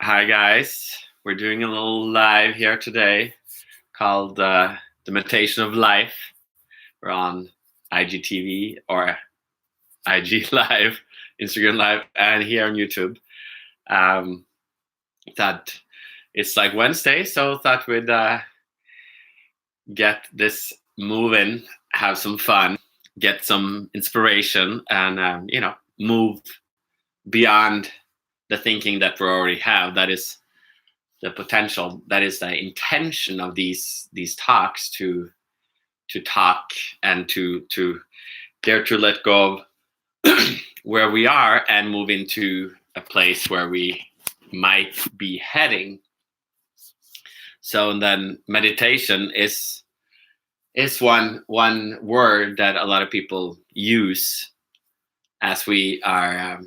Hi, guys. We're doing a little live here today called The Meditation of Life. We're on IGTV or IG Live, Instagram Live, and here on YouTube. Um, thought it's like Wednesday, so thought we'd get this moving, have some fun, get some inspiration, and move beyond the thinking that we already have. That is the potential, that is the intention of these talks, to talk and to dare to let go of where we are and move into a place where we might be heading. So then meditation is one word that a lot of people use, as we are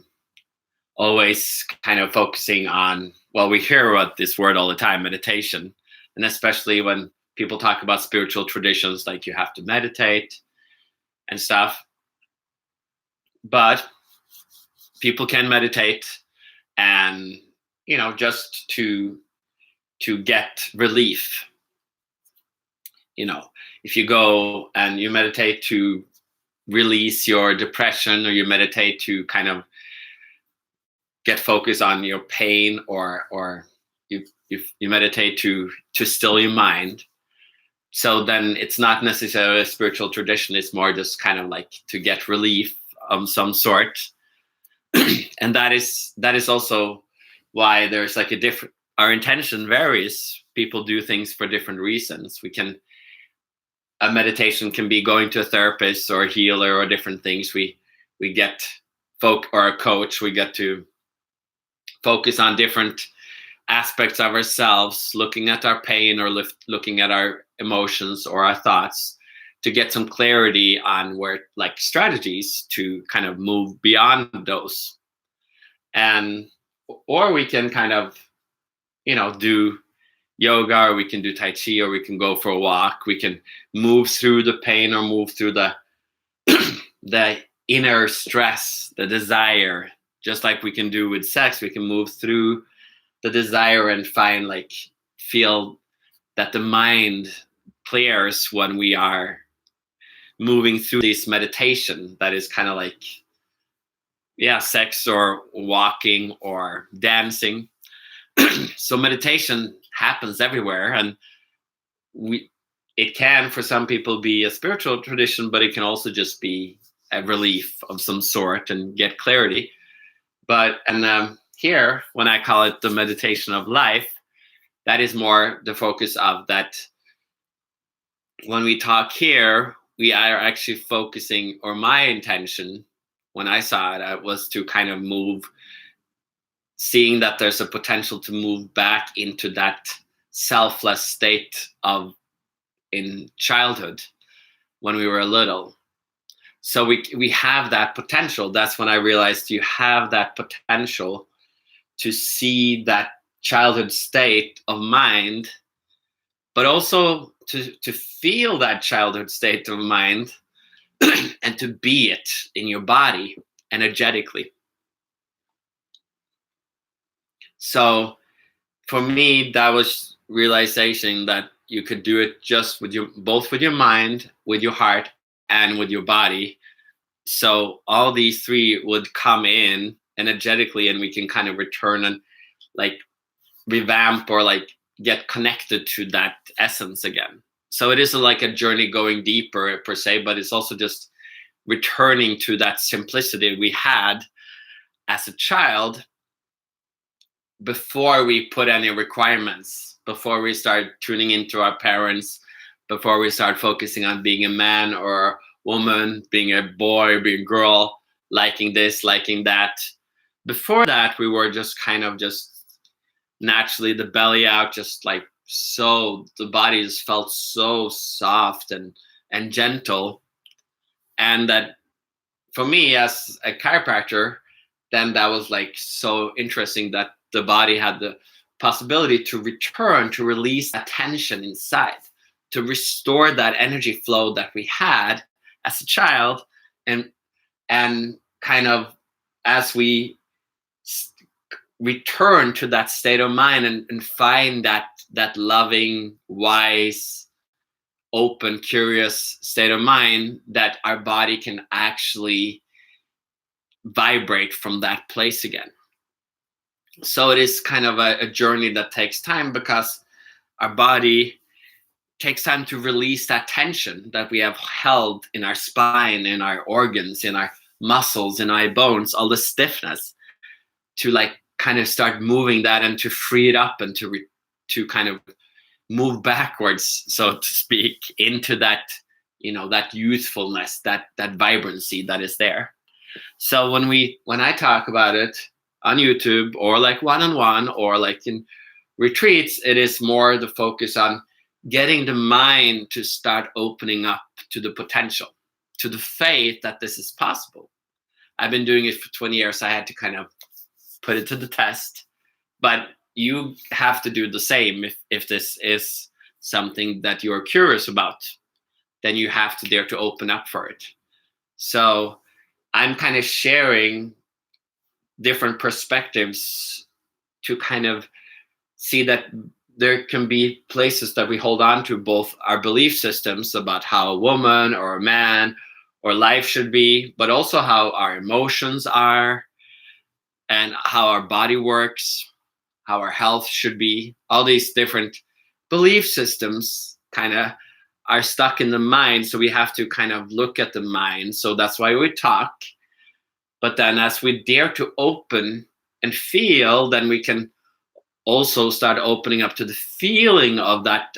always kind of focusing on, well, we hear about this word all the time, meditation. And especially when people talk about spiritual traditions, like you have to meditate and stuff. But people can meditate and, just to get relief. If you go and you meditate to release your depression, or you meditate to kind of get focused on your pain, or you meditate to still your mind. So then it's not necessarily a spiritual tradition. It's more just kind of like to get relief of some sort. And that is also why there's like our intention varies. People do things for different reasons. A meditation can be going to a therapist or a healer or different things. We get or a coach. We get to focus on different aspects of ourselves, looking at our pain or looking at our emotions or our thoughts, to get some clarity on where, like, strategies to kind of move beyond those. Or we can kind of, do yoga, or we can do Tai Chi, or we can go for a walk. We can move through the pain, or move through the the inner stress, the desire. Just like we can do with sex, we can move through the desire and feel that the mind clears when we are moving through this meditation. That is kind of like, sex or walking or dancing. So meditation happens everywhere, and it can, for some people, be a spiritual tradition, but it can also just be a relief of some sort and get clarity. And here, when I call it the meditation of life, that is more the focus of that. When we talk here, we are actually focusing, or my intention when I saw it, was to kind of move, seeing that there's a potential to move back into that selfless state of in childhood when we were little. So we have that potential. That's when I realized you have that potential to see that childhood state of mind, but also to feel that childhood state of mind and to be it in your body energetically. So for me, that was realization that you could do it just both with your mind, with your heart, and with your body. So all these three would come in energetically, and we can kind of return and revamp or get connected to that essence again. So it is like a journey going deeper per se, but it's also just returning to that simplicity we had as a child before we put any requirements, before we start tuning into our parents, before we start focusing on being a man or a woman, being a boy, being a girl, liking this, liking that. Before that, we were just kind of just naturally the belly out, just so the body just felt so soft and gentle. And that, for me as a chiropractor, then that was so interesting that the body had the possibility to return, to release that tension inside, to restore that energy flow that we had as a child. And kind of as we return to that state of mind and find that loving, wise, open, curious state of mind, that our body can actually vibrate from that place again. So it is kind of a journey that takes time, because our body takes time to release that tension that we have held in our spine, in our organs, in our muscles, in our bones, all the stiffness, to like kind of start moving that and to free it up and to kind of move backwards, so to speak, into that, that youthfulness, that vibrancy that is there. So when I talk about it on YouTube, or like one-on-one, or like in retreats, it is more the focus on getting the mind to start opening up to the potential, to the faith that this is possible. I've been doing it for 20 years. I had to kind of put it to the test, but you have to do the same. If this is something that you're curious about, then you have to dare to open up for it. So I'm kind of sharing different perspectives to kind of see that there can be places that we hold on to, both our belief systems about how a woman or a man or life should be, but also how our emotions are, and how our body works, how our health should be. All these different belief systems kind of are stuck in the mind. So we have to kind of look at the mind. So that's why we talk. But then as we dare to open and feel, then we can also start opening up to the feeling of that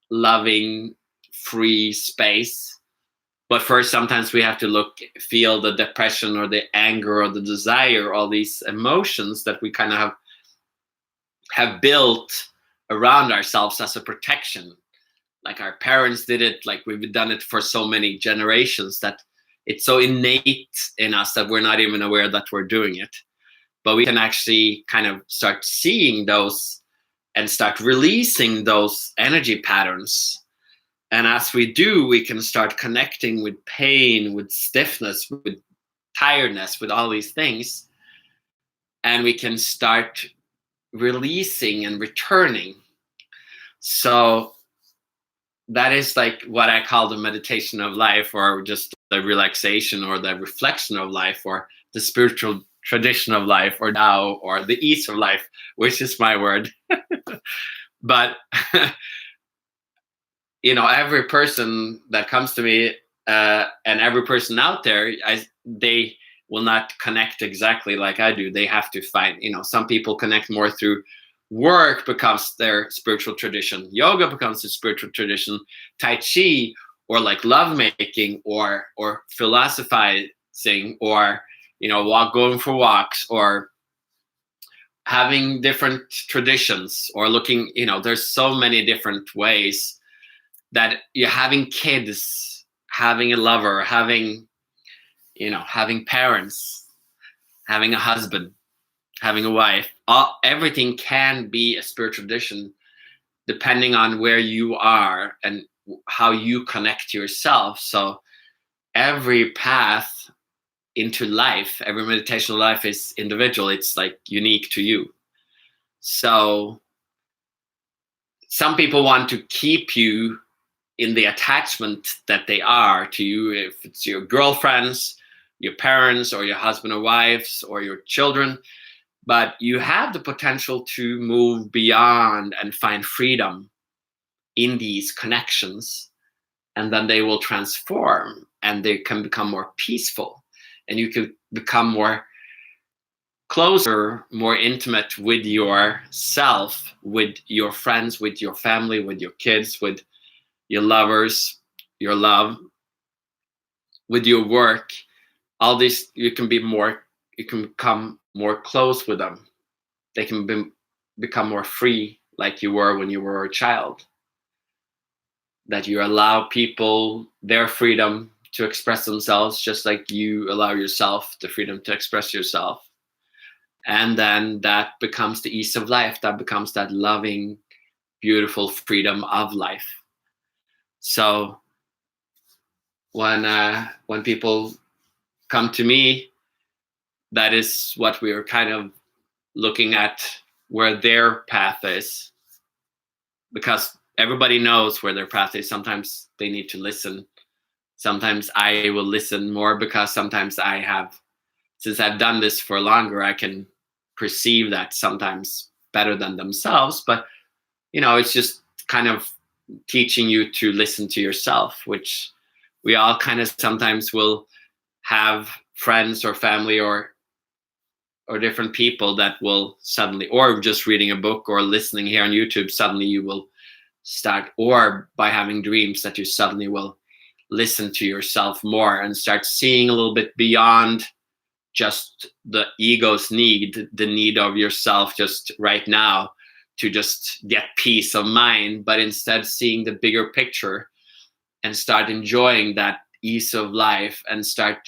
loving, free space. But first, sometimes we have to feel the depression or the anger or the desire, all these emotions that we kind of have built around ourselves as a protection. Like our parents did it, like we've done it for so many generations, that it's so innate in us that we're not even aware that we're doing it. But we can actually kind of start seeing those and start releasing those energy patterns. And as we do, we can start connecting with pain, with stiffness, with tiredness, with all these things. And we can start releasing and returning. So that is like what I call the meditation of life, or just the relaxation or the reflection of life, or the spiritual tradition of life, or Tao, or the ease of life, which is my word. But every person that comes to me, and every person out there, they will not connect exactly like I do. They have to find, some people connect more through work, becomes their spiritual tradition. Yoga becomes their spiritual tradition. Tai Chi, or like lovemaking, or philosophizing, or going for walks, or having different traditions, or looking. There's so many different ways that you're having kids, having a lover, having parents, having a husband, having a wife. Everything can be a spiritual tradition, depending on where you are and how you connect to yourself. So every path into life, every meditation life is individual. It's like unique to you. So some people want to keep you in the attachment that they are to you, if it's your girlfriends, your parents, or your husband or wives, or your children. But you have the potential to move beyond and find freedom in these connections, and then they will transform, and they can become more peaceful, and you can become more closer, more intimate with yourself, with your friends, with your family, with your kids, with your lovers, your love, with your work. All this, you can become more close with them. They can become more free, like you were when you were a child. That you allow people their freedom to express themselves, just like you allow yourself the freedom to express yourself. And then that becomes the ease of life. That becomes that loving, beautiful freedom of life. So when people come to me, that is what we are kind of looking at where their path is, because everybody knows where their path is. Sometimes they need to listen. Sometimes I will listen more, because sometimes since I've done this for longer, I can perceive that sometimes better than themselves. But it's just kind of teaching you to listen to yourself, which we all kind of sometimes will have friends or family or different people that will suddenly, or just reading a book or listening here on YouTube, suddenly you will start, or by having dreams, that you suddenly will listen to yourself more and start seeing a little bit beyond just the ego's need, the need of yourself just right now to just get peace of mind, but instead seeing the bigger picture and start enjoying that ease of life, and start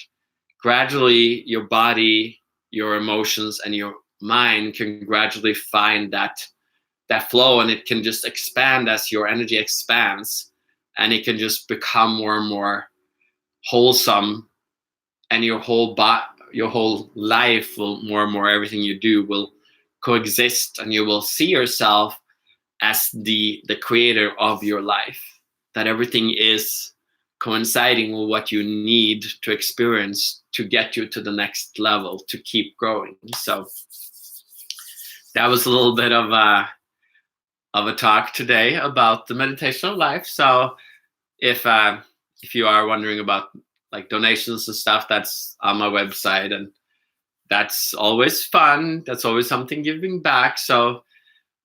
gradually, your body, your emotions, and your mind can gradually find that flow, and it can just expand as your energy expands, and it can just become more and more wholesome, and your whole life will more and more, everything you do will coexist, and you will see yourself as the creator of your life, that everything is coinciding with what you need to experience to get you to the next level, to keep growing. So that was a little bit of a talk today about the meditation of life. So if you are wondering about like donations and stuff, that's on my website, and that's always fun. That's always something giving back. So,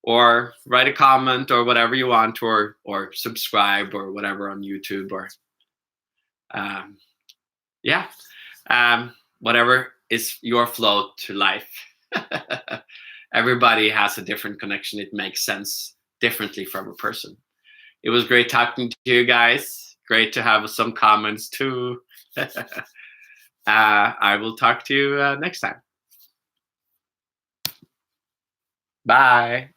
or write a comment or whatever you want, or subscribe or whatever on YouTube, or whatever is your flow to life. Everybody has a different connection. It makes sense differently from a person. It was great talking to you guys. Great to have some comments too. I will talk to you next time. Bye.